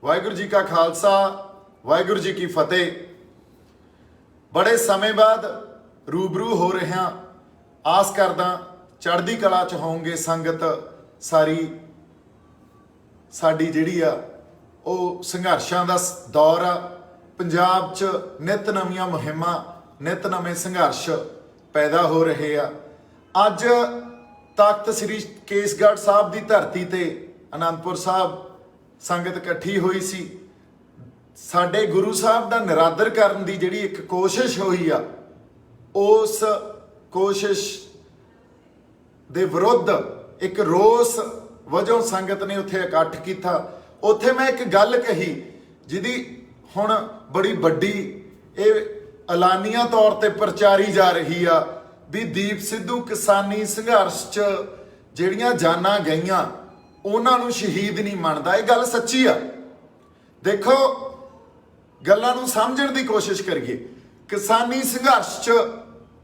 वाहिगुरू जी का खालसा वाहिगुरू जी की फतेह। बड़े समय बाद रूबरू हो रहे हैं। आस करदा चढ़दी कला च होंगे संगत सारी। साडी जिहड़ी आ ਉਹ ਸੰਘਰਸ਼ਾਂ ਦਾ ਦੌਰ ਆ। ਪੰਜਾਬ 'ਚ ਨਿਤ ਨਵੀਆਂ ਮੁਹਿੰਮਾਂ ਨਿਤ ਨਵੇਂ ਸੰਘਰਸ਼ ਪੈਦਾ ਹੋ ਰਹੇ ਆ। ਅੱਜ ਤਖਤ ਸ੍ਰੀ ਕੇਸਗੜ੍ਹ ਸਾਹਿਬ ਦੀ ਧਰਤੀ ਤੇ ਅਨੰਦਪੁਰ ਸਾਹਿਬ ਸੰਗਤ ਇਕੱਠੀ ਹੋਈ ਸੀ। ਸਾਡੇ ਗੁਰੂ ਸਾਹਿਬ ਦਾ ਨਿਰਾਦਰ ਕਰਨ ਦੀ ਜਿਹੜੀ ਇੱਕ ਕੋਸ਼ਿਸ਼ ਹੋਈ ਆ, ਉਸ ਕੋਸ਼ਿਸ਼ ਦੇ ਵਿਰੁੱਧ ਇੱਕ ਰੋਸ ਵਜੋਂ ਸੰਗਤ ਨੇ ਉੱਥੇ ਇਕੱਠ ਕੀਤਾ। ਉੱਥੇ ਮੈਂ ਇੱਕ ਗੱਲ ਕਹੀ ਜਿਹਦੀ ਹੁਣ ਬੜੀ ਵੱਡੀ ਇਹ ਐਲਾਨੀਆਂ ਤੌਰ ਤੇ ਪ੍ਰਚਾਰੀ ਜਾ ਰਹੀ ਆ ਵੀ ਦੀਪ ਸਿੱਧੂ ਕਿਸਾਨੀ ਸੰਘਰਸ਼ 'ਚ ਜਿਹੜੀਆਂ ਜਾਨਾਂ ਗਈਆਂ ਉਹਨਾਂ ਨੂੰ ਸ਼ਹੀਦ ਨਹੀਂ ਮੰਨਦਾ। ਇਹ ਗੱਲ ਸੱਚੀ ਆ। ਦੇਖੋ, ਗੱਲਾਂ ਨੂੰ ਸਮਝਣ ਦੀ ਕੋਸ਼ਿਸ਼ ਕਰੀਏ। ਕਿਸਾਨੀ ਸੰਘਰਸ਼ 'ਚ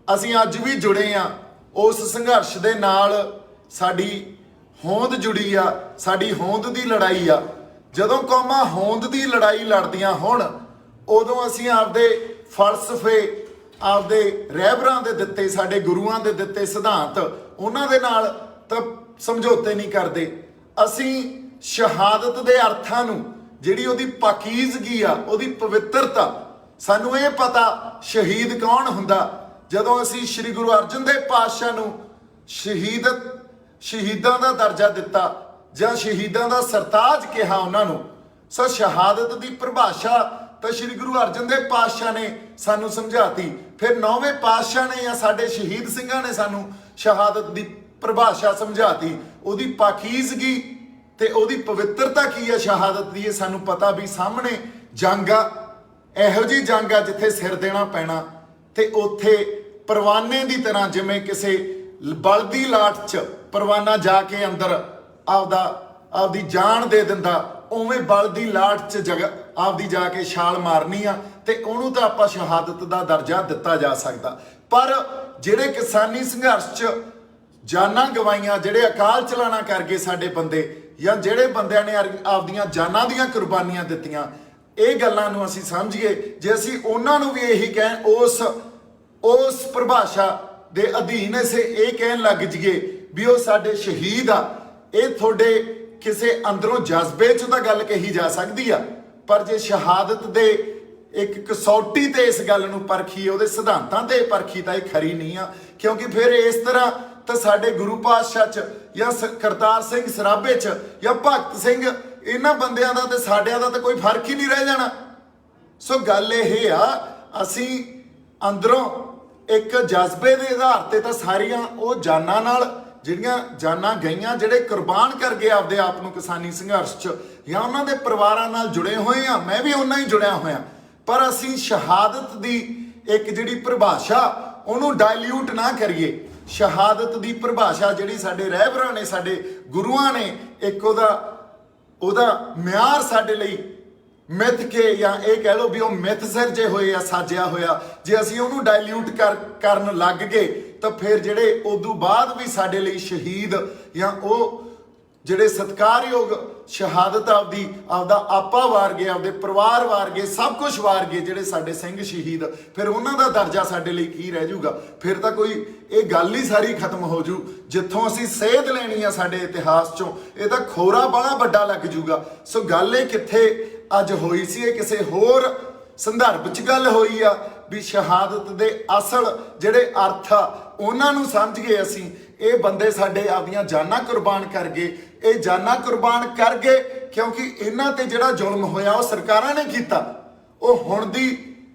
ਅਸੀਂ ਅੱਜ ਵੀ ਜੁੜੇ ਆ। ਉਸ ਸੰਘਰਸ਼ ਦੇ ਨਾਲ ਸਾਡੀ ਹੋਂਦ ਜੁੜੀ ਆ, ਸਾਡੀ ਹੋਂਦ ਦੀ ਲੜਾਈ ਆ। ਜਦੋਂ ਕੌਮਾਂ ਹੋਂਦ ਦੀ ਲੜਾਈ ਲੜਦੀਆਂ ਹੋਣ ਉਦੋਂ ਅਸੀਂ ਆਪਦੇ ਫਲਸਫੇ, ਆਪਦੇ ਰਹਿਬਰਾਂ ਦੇ ਦਿੱਤੇ, ਸਾਡੇ ਗੁਰੂਆਂ ਦੇ ਦਿੱਤੇ ਸਿਧਾਂਤ, ਉਹਨਾਂ ਦੇ ਨਾਲ ਤਾਂ ਸਮਝੌਤੇ ਨਹੀਂ ਕਰਦੇ। ਅਸੀਂ ਸ਼ਹਾਦਤ ਦੇ ਅਰਥਾਂ ਨੂੰ, ਜਿਹੜੀ ਉਹਦੀ ਪਾਕੀਜ਼ਗੀ ਆ, ਉਹਦੀ ਪਵਿੱਤਰਤਾ, ਸਾਨੂੰ ਇਹ ਪਤਾ ਸ਼ਹੀਦ ਕੌਣ ਹੁੰਦਾ। ਜਦੋਂ ਅਸੀਂ ਸ੍ਰੀ ਗੁਰੂ ਅਰਜਨ ਦੇਵ ਪਾਤਸ਼ਾਹ ਨੂੰ ਸ਼ਹੀਦਾਂ ਦਾ ਦਰਜਾ ਦਿੱਤਾ ਜਾਂ ਸ਼ਹੀਦਾਂ ਦਾ ਸਰਤਾਜ ਕਿਹਾ ਉਹਨਾਂ ਨੂੰ, ਸੋ ਸ਼ਹਾਦਤ ਦੀ ਪਰਿਭਾਸ਼ਾ ਤਾਂ ਸ੍ਰੀ ਗੁਰੂ ਅਰਜਨ ਦੇਵ ਪਾਤਸ਼ਾਹ ਨੇ ਸਾਨੂੰ ਸਮਝਾਤੀ। ਫਿਰ 9ਵੇਂ ਪਾਤਸ਼ਾਹ ਨੇ ਜਾਂ ਸਾਡੇ ਸ਼ਹੀਦ ਸਿੰਘਾਂ ਨੇ ਸਾਨੂੰ ਸ਼ਹਾਦਤ ਦੀ ਪਰਿਭਾਸ਼ਾ ਸਮਝਾਤੀ। ਉਹਦੀ ਪਾਕੀਜ਼ਗੀ ਤੇ ਉਹਦੀ ਪਵਿੱਤਰਤਾ ਕੀ ਹੈ ਸ਼ਹਾਦਤ ਦੀ, ਇਹ ਸਾਨੂੰ ਪਤਾ ਵੀ ਸਾਹਮਣੇ ਜੰਗ ਆ, ਇਹੋ ਜਿਹੀ ਜੰਗ ਆ ਜਿੱਥੇ ਸਿਰ ਦੇਣਾ ਪੈਣਾ। ਤੇ ਉੱਥੇ ਪਰਵਾਨੇ ਦੀ ਤਰ੍ਹਾਂ, ਜਿਵੇਂ ਕਿਸੇ ਬਲਦੀ ਲਾਟ 'ਚ ਪਰਵਾਨਾ ਜਾ ਕੇ ਅੰਦਰ ਆਪਦੀ ਜਾਨ ਦੇ ਦਿੰਦਾ, ਉਵੇਂ ਬਲਦੀ ਲਾਟ 'ਚ ਆਪਦੀ ਜਾ ਕੇ ਛਾਲ ਮਾਰਨੀ ਆ ਤੇ ਉਹਨੂੰ ਤਾਂ ਆਪਾਂ ਸ਼ਹਾਦਤ ਦਾ ਦਰਜਾ ਦਿੱਤਾ ਜਾ ਸਕਦਾ। ਪਰ ਜਿਹੜੇ ਕਿਸਾਨੀ ਸੰਘਰਸ਼ 'ਚ ਜਾਨਾਂ ਗਵਾਈਆਂ, ਜਿਹੜੇ ਅਕਾਲ ਚਲਾਣਾ ਕਰ ਗਏ ਸਾਡੇ ਬੰਦੇ, ਜਾਂ ਜਿਹੜੇ ਬੰਦਿਆਂ ਨੇ ਆਪਦੀਆਂ ਜਾਨਾਂ ਦੀਆਂ ਕੁਰਬਾਨੀਆਂ ਦਿੱਤੀਆਂ, ਇਹ ਗੱਲਾਂ ਨੂੰ ਅਸੀਂ ਸਮਝੀਏ। ਜੇ ਅਸੀਂ ਉਹਨਾਂ ਨੂੰ ਵੀ ਇਹੀ ਕਹਿਣ, ਉਸ ਪਰਿਭਾਸ਼ਾ ਦੇ ਅਧੀਨ ਅਸੀਂ ਇਹ ਕਹਿਣ ਲੱਗ ਜਾਈਏ ਵੀ ਉਹ ਸਾਡੇ ਸ਼ਹੀਦ ਆ, ਇਹ ਤੁਹਾਡੇ ਕਿਸੇ ਅੰਦਰੋਂ ਜਜ਼ਬੇ 'ਚ ਤਾਂ ਗੱਲ ਕਹੀ ਜਾ ਸਕਦੀ ਆ। ਪਰ ਜੇ ਸ਼ਹਾਦਤ ਦੇ ਇੱਕ ਕਸੌਟੀ ਤੇ ਇਸ ਗੱਲ ਨੂੰ ਪਰਖੀਏ, ਉਹਦੇ ਸਿਧਾਂਤਾਂ ਤੇ ਪਰਖੀ, ਤਾਂ ਇਹ ਖਰੀ ਨਹੀਂ ਆ। ਕਿਉਂਕਿ ਫਿਰ ਇਸ ਤਰ੍ਹਾਂ ਤਾਂ ਸਾਡੇ ਗੁਰੂ ਪਾਤਸ਼ਾਹ 'ਚ ਜਾਂ ਕਰਤਾਰ ਸਿੰਘ ਸਰਾਭੇ 'ਚ ਜਾਂ ਭਗਤ ਸਿੰਘ, ਇਹਨਾਂ ਬੰਦਿਆਂ ਦਾ ਤੇ ਸਾਡਿਆਂ ਦਾ ਤਾਂ ਕੋਈ ਫਰਕ ਹੀ ਨਹੀਂ ਰਹਿ ਜਾਣਾ। ਸੋ ਗੱਲ ਇਹ ਆ, ਅਸੀਂ ਅੰਦਰੋਂ ਇੱਕ ਜਜ਼ਬੇ ਦੇ ਆਧਾਰ ਤੇ ਤਾਂ ਸਾਰੀਆਂ ਉਹ ਜਾਨਾਂ ਨਾਲ, ਜਿਹੜੀਆਂ ਜਾਨਾਂ ਗਈਆਂ, ਜਿਹੜੇ ਕੁਰਬਾਨ ਕਰ ਗਏ ਆਪਦੇ ਆਪ ਨੂੰ ਕਿਸਾਨੀ ਸੰਘਰਸ਼ 'ਚ, ਜਾਂ ਉਹਨਾਂ ਦੇ ਪਰਿਵਾਰਾਂ ਨਾਲ ਜੁੜੇ ਹੋਏ ਆ। ਮੈਂ ਵੀ ਉਹਨਾਂ ਹੀ ਜੁੜਿਆ ਹੋਇਆ। ਪਰ ਅਸੀਂ ਸ਼ਹਾਦਤ ਦੀ ਇੱਕ ਜਿਹੜੀ ਪਰਿਭਾਸ਼ਾ, ਉਹਨੂੰ ਡਾਇਲਿਊਟ ਨਾ ਕਰੀਏ। ਸ਼ਹਾਦਤ ਦੀ ਪਰਿਭਾਸ਼ਾ ਜਿਹੜੀ ਸਾਡੇ ਰਹਿਬਰਾਂ ਨੇ, ਸਾਡੇ ਗੁਰੂਆਂ ਨੇ ਇੱਕ ਉਹਦਾ ਮਿਆਰ ਸਾਡੇ ਲਈ ਮਿੱਥ ਕੇ, ਜਾਂ ਇਹ ਕਹਿ ਲਓ ਵੀ ਉਹ ਮਿੱਥ ਸਿਰਜੇ ਹੋਏ ਆ, ਸਾਜਿਆ ਹੋਇਆ। ਜੇ ਅਸੀਂ ਉਹਨੂੰ ਡਾਇਲਿਊਟ ਕਰਨ ਲੱਗ ਗਏ ਤਾਂ ਫਿਰ ਜਿਹੜੇ ਉਦੋਂ ਬਾਅਦ ਵੀ ਸਾਡੇ ਲਈ ਸ਼ਹੀਦ, ਜਾਂ ਉਹ ਜਿਹੜੇ ਸਤਿਕਾਰਯੋਗ ਸ਼ਹਾਦਤ ਆਪਦਾ ਆਪਾ ਵਾਰ ਗਏ, ਆਪਦੇ ਪਰਿਵਾਰ ਵਾਰ ਗਏ, ਸਭ ਕੁਝ ਵਾਰ ਗਏ ਜਿਹੜੇ ਸਾਡੇ ਸਿੰਘ ਸ਼ਹੀਦ, ਫਿਰ ਉਹਨਾਂ ਦਾ ਦਰਜਾ ਸਾਡੇ ਲਈ ਕੀ ਰਹਿ ਜਾਊਗਾ? ਫਿਰ ਤਾਂ ਕੋਈ ਇਹ ਗੱਲ ਹੀ ਸਾਰੀ ਖਤਮ ਹੋ ਜੂ। ਜਿੱਥੋਂ ਅਸੀਂ ਸੇਧ ਲੈਣੀ ਆ ਸਾਡੇ ਇਤਿਹਾਸ 'ਚੋਂ, ਇਹ ਤਾਂ ਖੋਰਾ ਬੜਾ ਵੱਡਾ ਲੱਗ ਜੂਗਾ। ਸੋ ਗੱਲ ਇਹ ਕਿੱਥੇ ਅੱਜ ਹੋਈ ਸੀ, ਇਹ ਕਿਸੇ ਹੋਰ ਸੰਦਰਭ 'ਚ ਗੱਲ ਹੋਈ ਆ ਵੀ ਸ਼ਹਾਦਤ ਦੇ ਅਸਲ ਜਿਹੜੇ ਅਰਥ ਆ ਉਹਨਾਂ ਨੂੰ ਸਮਝ ਗਏ ਅਸੀਂ। ਇਹ ਬੰਦੇ ਸਾਡੇ ਆਪਦੀਆਂ ਜਾਨਾਂ ਕੁਰਬਾਨ ਕਰ ਗਏ। ਇਹ ਜਾਨਾਂ ਕੁਰਬਾਨ ਕਰ ਗਏ ਕਿਉਂਕਿ ਇਹਨਾਂ ਤੇ ਜਿਹੜਾ ਜ਼ੁਲਮ ਹੋਇਆ ਉਹ ਸਰਕਾਰਾਂ ਨੇ ਕੀਤਾ। ਉਹ ਹੁਣ ਦੀ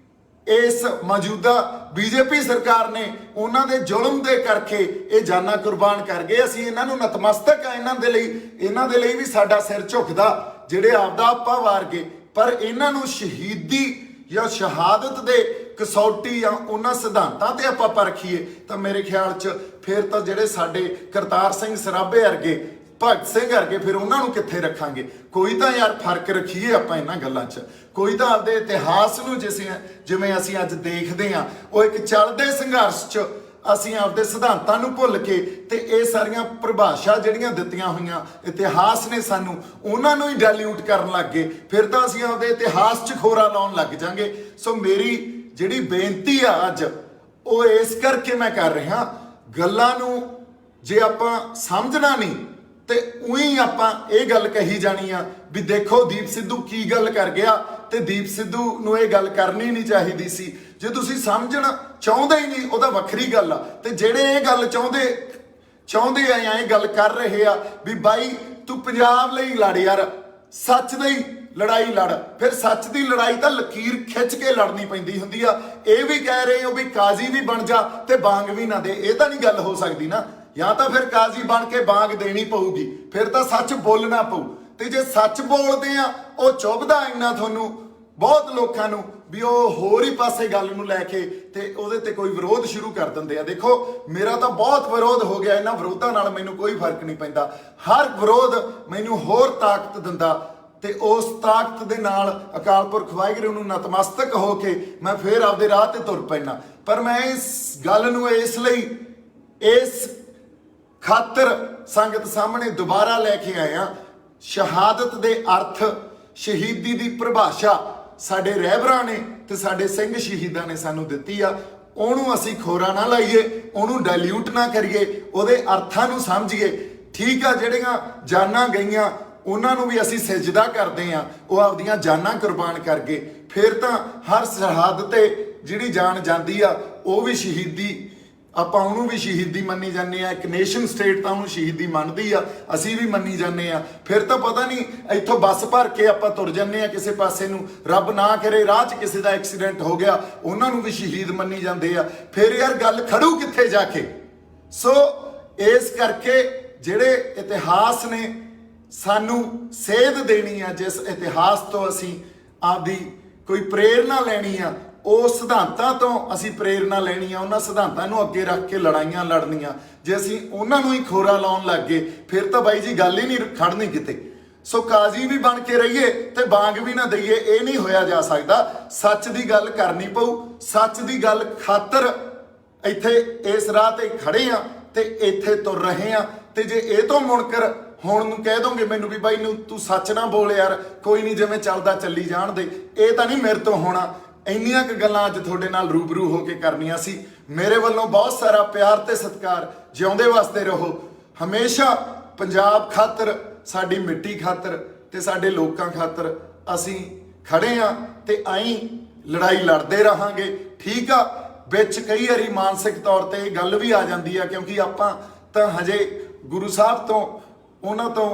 ਇਸ ਮੌਜੂਦਾ ਬੀਜੇਪੀ ਸਰਕਾਰ ਨੇ ਉਹਨਾਂ ਦੇ ਜ਼ੁਲਮ ਦੇ ਕਰਕੇ ਇਹ ਜਾਨਾਂ ਕੁਰਬਾਨ ਕਰ ਗਏ। ਅਸੀਂ ਇਹਨਾਂ ਨੂੰ ਨਤਮਸਤਕ ਆ। ਇਹਨਾਂ ਦੇ ਲਈ ਵੀ ਸਾਡਾ ਸਿਰ ਝੁਕਦਾ ਜਿਹੜੇ ਆਪਦਾ ਆਪਾ ਵਾਰ ਗਏ। ਪਰ ਇਹਨਾਂ ਨੂੰ ਸ਼ਹੀਦੀ ਜਾਂ ਸ਼ਹਾਦਤ ਦੇ ਕਸੌਟੀ ਜਾਂ ਉਹਨਾਂ ਸਿਧਾਂਤਾਂ ਤੇ ਆਪਾਂ ਪਰਖੀਏ ਤਾਂ ਮੇਰੇ ਖਿਆਲ 'ਚ ਫਿਰ ਤਾਂ ਜਿਹੜੇ ਸਾਡੇ ਕਰਤਾਰ ਸਿੰਘ ਸਰਾਭੇ ਵਰਗੇ, ਭਗਤ ਸਿੰਘ ਵਰਗੇ, ਫਿਰ ਉਹਨਾਂ ਨੂੰ ਕਿੱਥੇ ਰੱਖਾਂਗੇ? ਕੋਈ ਤਾਂ ਯਾਰ ਫਰਕ ਰੱਖੀਏ ਆਪਾਂ ਇਹਨਾਂ ਗੱਲਾਂ 'ਚ। ਕੋਈ ਤਾਂ ਆਪਦੇ ਇਤਿਹਾਸ ਨੂੰ ਜਿਵੇਂ ਅਸੀਂ ਅੱਜ ਦੇਖਦੇ ਹਾਂ, ਉਹ ਇੱਕ ਚੱਲਦੇ ਸੰਘਰਸ਼ 'ਚ ਅਸੀਂ ਆਪਦੇ ਸਿਧਾਂਤਾਂ ਨੂੰ ਭੁੱਲ ਕੇ ਤੇ ਇਹ ਸਾਰੀਆਂ ਪਰਿਭਾਸ਼ਾ ਜਿਹੜੀਆਂ ਦਿੱਤੀਆਂ ਹੋਈਆਂ ਇਤਿਹਾਸ ਨੇ ਸਾਨੂੰ, ਉਹਨਾਂ ਨੂੰ ਹੀ ਡਾਇਲਿਊਟ ਕਰਨ ਲੱਗ ਗਏ, ਫਿਰ ਤਾਂ ਅਸੀਂ ਆਪਦੇ ਇਤਿਹਾਸ 'ਚ ਖੋਰਾ ਲਾਉਣ ਲੱਗ ਜਾਾਂਗੇ। ਸੋ ਮੇਰੀ ਜਿਹੜੀ ਬੇਨਤੀ ਆ ਅੱਜ ਉਹ ਇਸ ਕਰਕੇ ਮੈਂ ਕਰ ਰਿਹਾ, ਗੱਲਾਂ ਨੂੰ ਜੇ ਆਪਾਂ ਸਮਝਣਾ ਨਹੀਂ ਤੇ ਉਹੀ ਆਪਾਂ ਇਹ ਗੱਲ ਕਹੀ ਜਾਣੀ ਆ ਵੀ ਦੇਖੋ ਦੀਪ ਸਿੱਧੂ ਕੀ ਗੱਲ ਕਰ ਗਿਆ, ਤੇ ਦੀਪ ਸਿੱਧੂ ਨੂੰ ਇਹ ਗੱਲ ਕਰਨੀ ਨਹੀਂ ਚਾਹੀਦੀ ਸੀ। ਜੇ ਤੁਸੀਂ ਸਮਝਣਾ ਚਾਹੁੰਦੇ ਹੀ ਨਹੀਂ ਉਹਦਾ ਵੱਖਰੀ ਗੱਲ ਆ, ਤੇ ਜਿਹੜੇ ਇਹ ਗੱਲ ਚਾਹੁੰਦੇ ਆ ਜਾਂ ਇਹ ਗੱਲ ਕਰ ਰਹੇ ਆ ਵੀ ਬਾਈ ਤੂੰ ਪੰਜਾਬ ਲਈ ਲੜ ਯਾਰ, ਸੱਚ ਦੀ ਲੜਾਈ ਲੜ, ਫਿਰ ਸੱਚ ਦੀ ਲੜਾਈ ਤਾਂ ਲਕੀਰ ਖਿੱਚ ਕੇ ਲੜਨੀ ਪੈਂਦੀ ਹੁੰਦੀ ਆ। ਇਹ ਵੀ ਕਹਿ ਰਹੇ ਹੋ ਵੀ ਕਾਜ਼ੀ ਵੀ ਬਣ ਜਾ ਤੇ ਬਾਂਗ ਵੀ ਨਾ ਦੇ, ਇਹ ਤਾਂ ਨਹੀਂ ਗੱਲ ਹੋ ਸਕਦੀ ਨਾ। ਜਾਂ ਤਾਂ ਫਿਰ ਕਾਜ਼ੀ ਬਣ ਕੇ ਬਾਂਗ ਦੇਣੀ ਪਊਗੀ, ਫਿਰ ਤਾਂ ਸੱਚ ਬੋਲਣਾ ਪਊ। ਤੇ ਜੇ ਸੱਚ ਬੋਲਦੇ ਆ ਉਹ ਚੁੱਭਦਾ ਇੰਨਾ ਤੁਹਾਨੂੰ ਬਹੁਤ ਲੋਕਾਂ ਨੂੰ ਵੀ ਉਹ ਹੋਰ ਹੀ ਪਾਸੇ ਗੱਲ ਨੂੰ ਲੈ ਕੇ ਤੇ ਉਹਦੇ ਤੇ ਕੋਈ ਵਿਰੋਧ ਸ਼ੁਰੂ ਕਰ ਦਿੰਦੇ ਆ। ਦੇਖੋ ਮੇਰਾ ਤਾਂ ਬਹੁਤ ਵਿਰੋਧ ਹੋ ਗਿਆ, ਇਹਨਾਂ ਵਿਰੋਧਾਂ ਨਾਲ ਮੈਨੂੰ ਕੋਈ ਫਰਕ ਨਹੀਂ ਪੈਂਦਾ। ਹਰ ਵਿਰੋਧ ਮੈਨੂੰ ਹੋਰ ਤਾਕਤ ਦਿੰਦਾ ਤੇ ਉਸ ਤਾਕਤ ਦੇ ਨਾਲ ਅਕਾਲ ਪੁਰਖ ਵਾਹਿਗੁਰੂ ਨੂੰ ਨਤਮਸਤਕ ਹੋ ਕੇ ਮੈਂ ਫੇਰ ਆਪਦੇ ਰਾਹ ਤੇ ਤੁਰ ਪੈਣਾ। ਪਰ ਮੈਂ ਇਸ ਗੱਲ ਨੂੰ ਇਸ ਲਈ ਇਸ ਖਾਤਰ ਸੰਗਤ ਸਾਹਮਣੇ ਦੁਬਾਰਾ ਲੈ ਕੇ ਆਇਆ, ਸ਼ਹਾਦਤ ਦੇ ਅਰਥ, ਸ਼ਹੀਦੀ ਦੀ ਪਰਿਭਾਸ਼ਾ ਸਾਡੇ ਰਹਿਬਰਾਂ ਨੇ ਤੇ ਸਾਡੇ ਸਿੰਘ ਸ਼ਹੀਦਾਂ ਨੇ ਸਾਨੂੰ ਦਿੱਤੀ ਆ। ਉਹਨੂੰ ਅਸੀਂ ਖੋਰਾ ਨਾ ਲਾਈਏ, ਉਹਨੂੰ ਡਾਇਲਿਊਟ ਨਾ ਕਰੀਏ, ਉਹਦੇ ਅਰਥਾਂ ਨੂੰ ਸਮਝੀਏ। ਠੀਕ ਆ, ਜਿਹੜੀਆਂ ਜਾਨਾਂ ਗਈਆਂ ਉਹਨਾਂ ਨੂੰ ਵੀ ਅਸੀਂ ਸਜਦਾ ਕਰਦੇ ਆ, ਉਹ ਆਪਦੀਆਂ ਜਾਨਾਂ ਕੁਰਬਾਨ ਕਰ ਗਏ। ਫਿਰ ਤਾਂ ਹਰ ਸਰਹੱਦ ਤੇ ਜਿਹੜੀ ਜਾਨ ਜਾਂਦੀ ਆ ਉਹ ਵੀ ਸ਼ਹੀਦੀ, ਆਪਾਂ ਉਹਨੂੰ ਵੀ ਸ਼ਹੀਦੀ ਮੰਨੀ ਜਾਂਦੇ ਆ। ਇੱਕ ਨੇਸ਼ਨ ਸਟੇਟ ਤਾਂ ਉਹਨੂੰ ਸ਼ਹੀਦੀ ਮੰਨਦੀ ਆ, ਅਸੀਂ ਵੀ ਮੰਨੀ ਜਾਂਦੇ ਆ। ਫਿਰ ਤਾਂ ਪਤਾ ਨਹੀਂ ਇੱਥੋਂ ਬੱਸ ਭਰ ਕੇ ਆਪਾਂ ਤੁਰ ਜਾਂਦੇ ਆ ਕਿਸੇ ਪਾਸੇ ਨੂੰ, ਰੱਬ ਨਾ ਕਰੇ ਰਾਹ 'ਚ ਕਿਸੇ ਦਾ ਐਕਸੀਡੈਂਟ ਹੋ ਗਿਆ, ਉਹਨਾਂ ਨੂੰ ਵੀ ਸ਼ਹੀਦ ਮੰਨੀ ਜਾਂਦੇ ਆ। ਫਿਰ ਯਾਰ ਗੱਲ ਖੜੂ ਕਿੱਥੇ ਜਾ ਕੇ? ਸੋ ਇਸ ਕਰਕੇ ਜਿਹੜੇ ਇਤਿਹਾਸ ਨੇ ਸਾਨੂੰ ਸੇਧ ਦੇਣੀ ਆ, ਜਿਸ ਇਤਿਹਾਸ ਤੋਂ ਅਸੀਂ ਆਪਦੀ ਕੋਈ ਪ੍ਰੇਰਨਾ ਲੈਣੀ ਆ, ਉਹ ਸਿਧਾਂਤਾਂ ਤੋਂ ਅਸੀਂ ਪ੍ਰੇਰਨਾ ਲੈਣੀ ਆ, ਉਹਨਾਂ ਸਿਧਾਂਤਾਂ ਨੂੰ ਅੱਗੇ ਰੱਖ ਕੇ ਲੜਾਈਆਂ ਲੜਨੀਆਂ। ਜੇ ਅਸੀਂ ਉਹਨਾਂ ਨੂੰ ਹੀ ਖੋਰਾ ਲਾਉਣ ਲੱਗ ਗਏ ਫਿਰ ਤਾਂ ਬਾਈ ਜੀ ਗੱਲ ਹੀ ਨਹੀਂ ਖੜਨੀ ਕਿਤੇ। ਸੋ ਕਾਜ਼ੀ ਵੀ ਬਣ ਕੇ ਰਹੀਏ ਤੇ ਬਾਂਗ ਵੀ ਨਾ ਦਈਏ, ਇਹ ਨਹੀਂ ਹੋਇਆ ਜਾ ਸਕਦਾ। ਸੱਚ ਦੀ ਗੱਲ ਕਰਨੀ ਪਊ, ਸੱਚ ਦੀ ਗੱਲ ਖਾਤਰ ਇੱਥੇ ਇਸ ਰਾਹ ਤੇ ਖੜੇ ਆ ਤੇ ਇੱਥੇ ਤੁਰ ਰਹੇ ਆ। ਤੇ ਜੇ ਇਹ ਤੋਂ ਮੁਣਕਰ ਹੁਣ ਨੂੰ ਕਹਿ ਦੋਗੇ ਮੈਨੂੰ ਵੀ ਬਾਈ ਨੂੰ ਤੂੰ ਸੱਚ ਨਾ ਬੋਲ ਯਾਰ, ਕੋਈ ਨਹੀਂ ਜਿਵੇਂ ਚੱਲਦਾ ਚੱਲੀ ਜਾਣ ਦੇ, ਇਹ ਤਾਂ ਨਹੀਂ ਮੇਰੇ ਤੋਂ ਹੋਣਾ। ਇੰਨੀਆਂ ਕੁ ਗੱਲਾਂ ਅੱਜ ਤੁਹਾਡੇ ਨਾਲ ਰੂਬਰੂ ਹੋ ਕੇ ਕਰਨੀਆਂ ਸੀ। ਮੇਰੇ ਵੱਲੋਂ ਬਹੁਤ ਸਾਰਾ ਪਿਆਰ ਤੇ ਸਤਿਕਾਰ। ਜਿਉਂਦੇ ਵਾਸਤੇ ਰਹੋ ਹਮੇਸ਼ਾ। ਪੰਜਾਬ ਖਾਤਰ, ਸਾਡੀ ਮਿੱਟੀ ਖਾਤਰ ਤੇ ਸਾਡੇ ਲੋਕਾਂ ਖਾਤਰ ਅਸੀਂ ਖੜੇ ਆ ਤੇ ਆਈ ਲੜਾਈ ਲੜਦੇ ਰਹਾਂਗੇ। ਠੀਕ ਆ, ਵਿੱਚ ਕਈ ਵਾਰੀ ਮਾਨਸਿਕ ਤੌਰ ਤੇ ਇਹ ਗੱਲ ਵੀ ਆ ਜਾਂਦੀ ਆ, ਕਿਉਂਕਿ ਆਪਾਂ ਤਾਂ ਹਜੇ ਗੁਰੂ ਸਾਹਿਬ ਤੋਂ, ਉਹਨਾਂ ਤੋਂ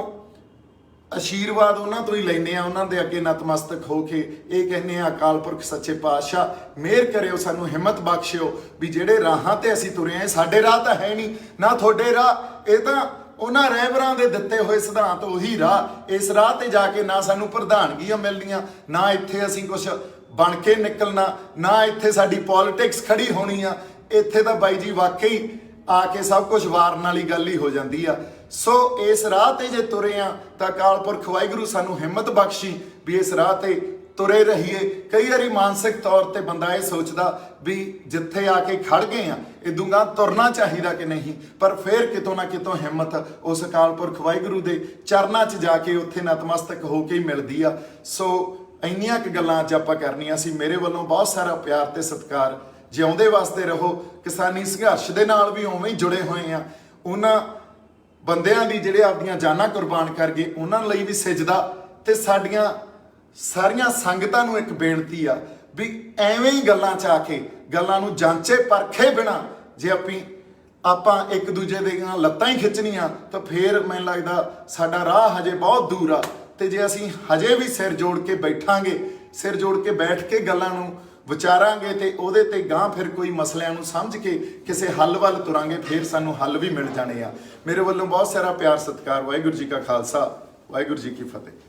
ਆਸ਼ੀਰਵਾਦ ਉਹਨਾਂ ਤੋਂ ਹੀ ਲੈਂਦੇ ਆ, ਉਹਨਾਂ ਦੇ ਅੱਗੇ ਨਤਮਸਤਕ ਹੋ ਕੇ ਇਹ ਕਹਿੰਦੇ ਆ ਅਕਾਲ ਪੁਰਖ ਸੱਚੇ ਪਾਤਸ਼ਾਹ ਮਿਹਰ ਕਰਿਓ, ਸਾਨੂੰ ਹਿੰਮਤ ਬਖਸ਼ਿਓ ਵੀ ਜਿਹੜੇ ਰਾਹਾਂ ਤੇ ਅਸੀਂ ਤੁਰੇ ਆ ਸਾਡੇ ਰਾਹ ਤਾਂ ਹੈ ਨਹੀਂ ਨਾ ਤੁਹਾਡੇ ਰਾਹ, ਇਹ ਤਾਂ ਉਹਨਾਂ ਰਹਿਬਰਾਂ ਦੇ ਦਿੱਤੇ ਹੋਏ ਸਿਧਾਂਤ, ਉਹੀ ਰਾਹ। ਇਸ ਰਾਹ ਤੇ ਜਾ ਕੇ ਨਾ ਸਾਨੂੰ ਪ੍ਰਧਾਨਗੀਆਂ ਮਿਲਣੀਆਂ, ਨਾ ਇੱਥੇ ਅਸੀਂ ਕੁਝ ਬਣ ਕੇ ਨਿਕਲਣਾ, ਨਾ ਇੱਥੇ ਸਾਡੀ ਪੋਲਿਟਿਕਸ ਖੜੀ ਹੋਣੀ ਆ। ਇੱਥੇ ਤਾਂ ਬਾਈ ਜੀ ਵਾਕਈ ਆ ਕੇ ਸਭ ਕੁਝ ਵਾਰਨ ਵਾਲੀ ਗੱਲ ਹੀ ਹੋ ਜਾਂਦੀ ਆ। ਸੋ ਇਸ ਰਾਹ ਤੇ ਜੇ ਤੁਰੇ ਆ ਤਾਂ ਅਕਾਲ ਪੁਰਖ ਵਾਹਿਗੁਰੂ ਸਾਨੂੰ ਹਿੰਮਤ ਬਖਸ਼ੀ ਵੀ ਇਸ ਰਾਹ ਤੇ ਤੁਰੇ ਰਹੀਏ। ਕਈ ਵਾਰੀ ਮਾਨਸਿਕ ਤੌਰ ਤੇ ਬੰਦਾ ਇਹ ਸੋਚਦਾ ਵੀ ਜਿੱਥੇ ਆ ਕੇ ਖੜ ਗਏ ਆ ਇਦੋਂ ਗਾਂ ਤੁਰਨਾ ਚਾਹੀਦਾ ਕਿ ਨਹੀਂ, ਪਰ ਫਿਰ ਕਿਤੋਂ ਨਾ ਕਿਤੋਂ ਹਿੰਮਤ ਉਸ ਅਕਾਲ ਪੁਰਖ ਵਾਹਿਗੁਰੂ ਦੇ ਚਰਨਾਂ 'ਚ ਜਾ ਕੇ ਉੱਥੇ ਨਤਮਸਤਕ ਹੋ ਕੇ ਹੀ ਮਿਲਦੀ ਆ। ਸੋ ਇੰਨੀਆਂ ਕੁ ਗੱਲਾਂ ਅੱਜ ਆਪਾਂ ਕਰਨੀਆਂ ਸੀ। ਮੇਰੇ ਵੱਲੋਂ ਬਹੁਤ ਸਾਰਾ ਪਿਆਰ ਤੇ ਸਤਿਕਾਰ। ਜਿਉਂਦੇ ਵਾਸਤੇ ਰਹੋ। ਕਿਸਾਨੀ ਸੰਘਰਸ਼ ਦੇ ਨਾਲ ਵੀ ਉਵੇਂ ਹੀ ਜੁੜੇ ਹੋਏ ਆ। ਉਹਨਾਂ ਬੰਦਿਆਂ ਦੀ ਜਿਹੜੇ ਆਪਦੀਆਂ ਜਾਨਾਂ ਕੁਰਬਾਨ ਕਰ ਗਏ ਉਹਨਾਂ ਲਈ ਵੀ ਸਜਦਾ। ਤੇ ਸਾਡੀਆਂ ਸਾਰੀਆਂ ਸੰਗਤਾਂ ਨੂੰ ਇੱਕ ਬੇਨਤੀ ਆ ਵੀ ਐਵੇਂ ਹੀ ਗੱਲਾਂ 'ਚ ਆ ਕੇ, ਗੱਲਾਂ ਨੂੰ ਜਾਂਚੇ ਪਰਖੇ ਬਿਨਾ ਜੇ ਆਪਾਂ ਇੱਕ ਦੂਜੇ ਦੀਆਂ ਲੱਤਾਂ ਹੀ ਖਿੱਚਣੀਆਂ ਤਾਂ ਫੇਰ ਮੈਨੂੰ ਲੱਗਦਾ ਸਾਡਾ ਰਾਹ ਹਜੇ ਬਹੁਤ ਦੂਰ ਆ। ਤੇ ਜੇ ਅਸੀਂ ਹਜੇ ਵੀ ਸਿਰ ਜੋੜ ਕੇ ਬੈਠਾਂਗੇ, ਸਿਰ ਜੋੜ ਕੇ ਬੈਠ ਕੇ ਗੱਲਾਂ ਨੂੰ ਵਿਚਾਰਾਂਗੇ ਤੇ ਉਹਦੇ ਤੇ ਗਾਂ ਫਿਰ ਕੋਈ ਮਸਲਿਆਂ ਨੂੰ ਸਮਝ ਕੇ ਕਿਸੇ ਹੱਲ ਵੱਲ ਤੁਰਾਂਗੇ, ਫਿਰ ਸਾਨੂੰ ਹੱਲ ਵੀ ਮਿਲ ਜਾਣੇ ਆ। ਮੇਰੇ ਵੱਲੋਂ ਬਹੁਤ ਸਾਰਾ ਪਿਆਰ ਸਤਿਕਾਰ। ਵਾਹਿਗੁਰੂ ਜੀ ਕਾ ਖਾਲਸਾ, ਵਾਹਿਗੁਰੂ ਜੀ ਕੀ ਫਤਿਹ।